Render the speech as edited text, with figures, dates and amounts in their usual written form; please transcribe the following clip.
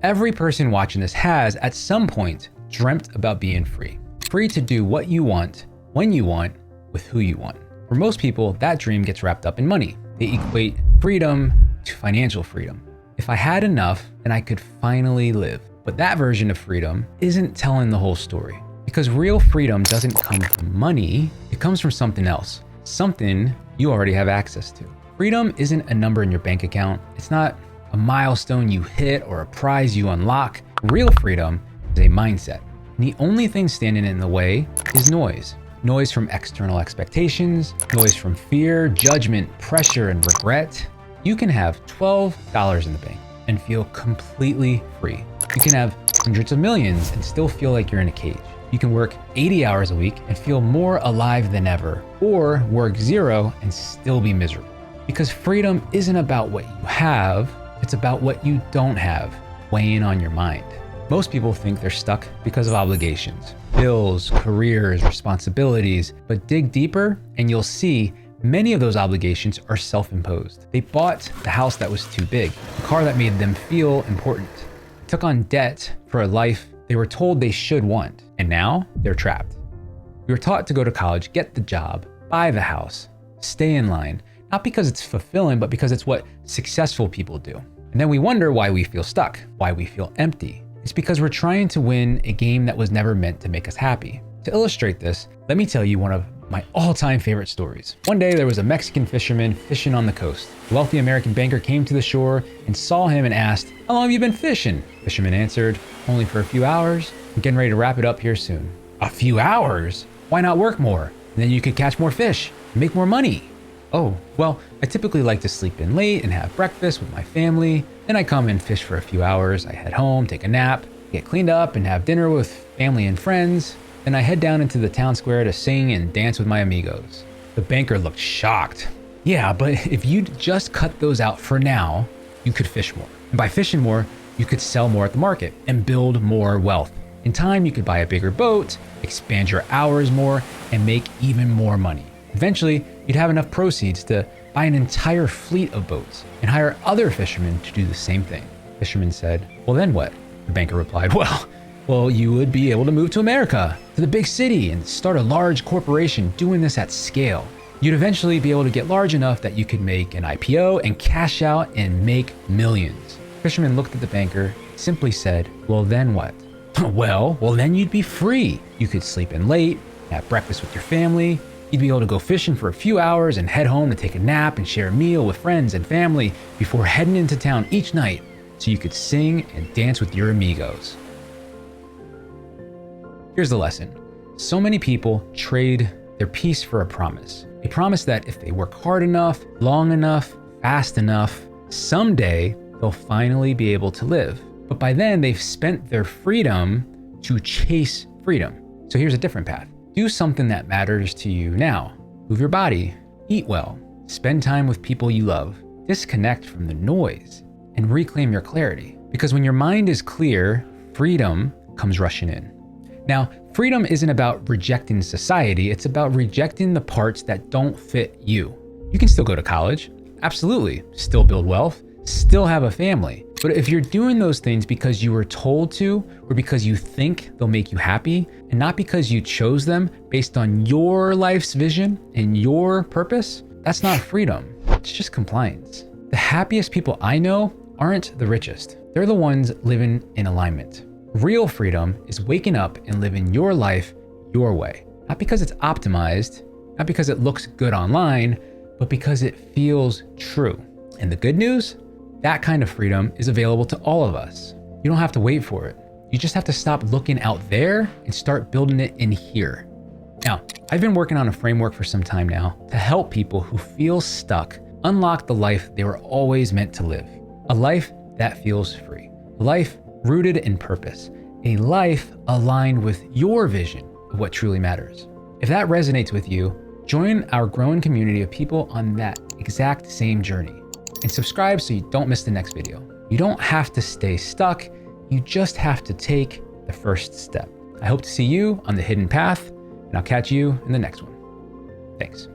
Every person watching this has, at some point, dreamt about being free. Free to do what you want, when you want, with who you want. For most people, that dream gets wrapped up in money. They equate freedom to financial freedom. If I had enough, then I could finally live. But that version of freedom isn't telling the whole story. Because real freedom doesn't come from money, it comes from something else. Something you already have access to. Freedom isn't a number in your bank account. It's not a milestone you hit or a prize you unlock. Real freedom is a mindset. And the only thing standing in the way is noise. Noise from external expectations, noise from fear, judgment, pressure, and regret. You can have $12 in the bank and feel completely free. You can have hundreds of millions and still feel like you're in a cage. You can work 80 hours a week and feel more alive than ever, or work 0 and still be miserable. Because freedom isn't about what you have, it's about what you don't have weighing on your mind. Most people think they're stuck because of obligations, bills, careers, responsibilities, but dig deeper and you'll see many of those obligations are self-imposed. They bought the house that was too big, the car that made them feel important, took on debt for a life they were told they should want, and now they're trapped. We were taught to go to college, get the job, buy the house, stay in line, not because it's fulfilling, but because it's what successful people do. And then we wonder why we feel stuck, why we feel empty. It's because we're trying to win a game that was never meant to make us happy. To illustrate this, let me tell you one of my all-time favorite stories. One day there was a Mexican fisherman fishing on the coast. A wealthy American banker came to the shore and saw him and asked, "How long have you been fishing?" Fisherman answered, "Only for a few hours. I'm getting ready to wrap it up here soon." "A few hours? Why not work more? And then you could catch more fish and make more money." "Oh, well, I typically like to sleep in late and have breakfast with my family. Then I come and fish for a few hours. I head home, take a nap, get cleaned up and have dinner with family and friends. Then I head down into the town square to sing and dance with my amigos." The banker looked shocked. "Yeah, but if you'd just cut those out for now, you could fish more. And by fishing more, you could sell more at the market and build more wealth. In time, you could buy a bigger boat, expand your hours more, and make even more money. Eventually, you'd have enough proceeds to buy an entire fleet of boats and hire other fishermen to do the same thing." Fisherman said, "Well, then what?" The banker replied, Well, you would be able to move to America, to the big city, and start a large corporation doing this at scale. You'd eventually be able to get large enough that you could make an IPO and cash out and make millions." Fisherman looked at the banker, simply said, "Well, then what?" Well, then you'd be free. You could sleep in late, have breakfast with your family. You'd be able to go fishing for a few hours and head home to take a nap and share a meal with friends and family before heading into town each night so you could sing and dance with your amigos." Here's the lesson. So many people trade their peace for a promise. A promise that if they work hard enough, long enough, fast enough, someday they'll finally be able to live. But by then they've spent their freedom to chase freedom. So here's a different path. Do something that matters to you now. Move your body, eat well, spend time with people you love, disconnect from the noise, and reclaim your clarity. Because when your mind is clear, freedom comes rushing in. Now, freedom isn't about rejecting society, it's about rejecting the parts that don't fit you. You can still go to college, absolutely, still build wealth, still have a family. But if you're doing those things because you were told to, or because you think they'll make you happy, and not because you chose them based on your life's vision and your purpose, that's not freedom, it's just compliance. The happiest people I know aren't the richest. They're the ones living in alignment. Real freedom is waking up and living your life your way. Not because it's optimized, not because it looks good online, but because it feels true. And the good news? That kind of freedom is available to all of us. You don't have to wait for it. You just have to stop looking out there and start building it in here. Now, I've been working on a framework for some time now to help people who feel stuck unlock the life they were always meant to live. A life that feels free. A life rooted in purpose. A life aligned with your vision of what truly matters. If that resonates with you, join our growing community of people on that exact same journey. And subscribe so you don't miss the next video. You don't have to stay stuck, you just have to take the first step. I hope to see you on the hidden path, and I'll catch you in the next one. Thanks.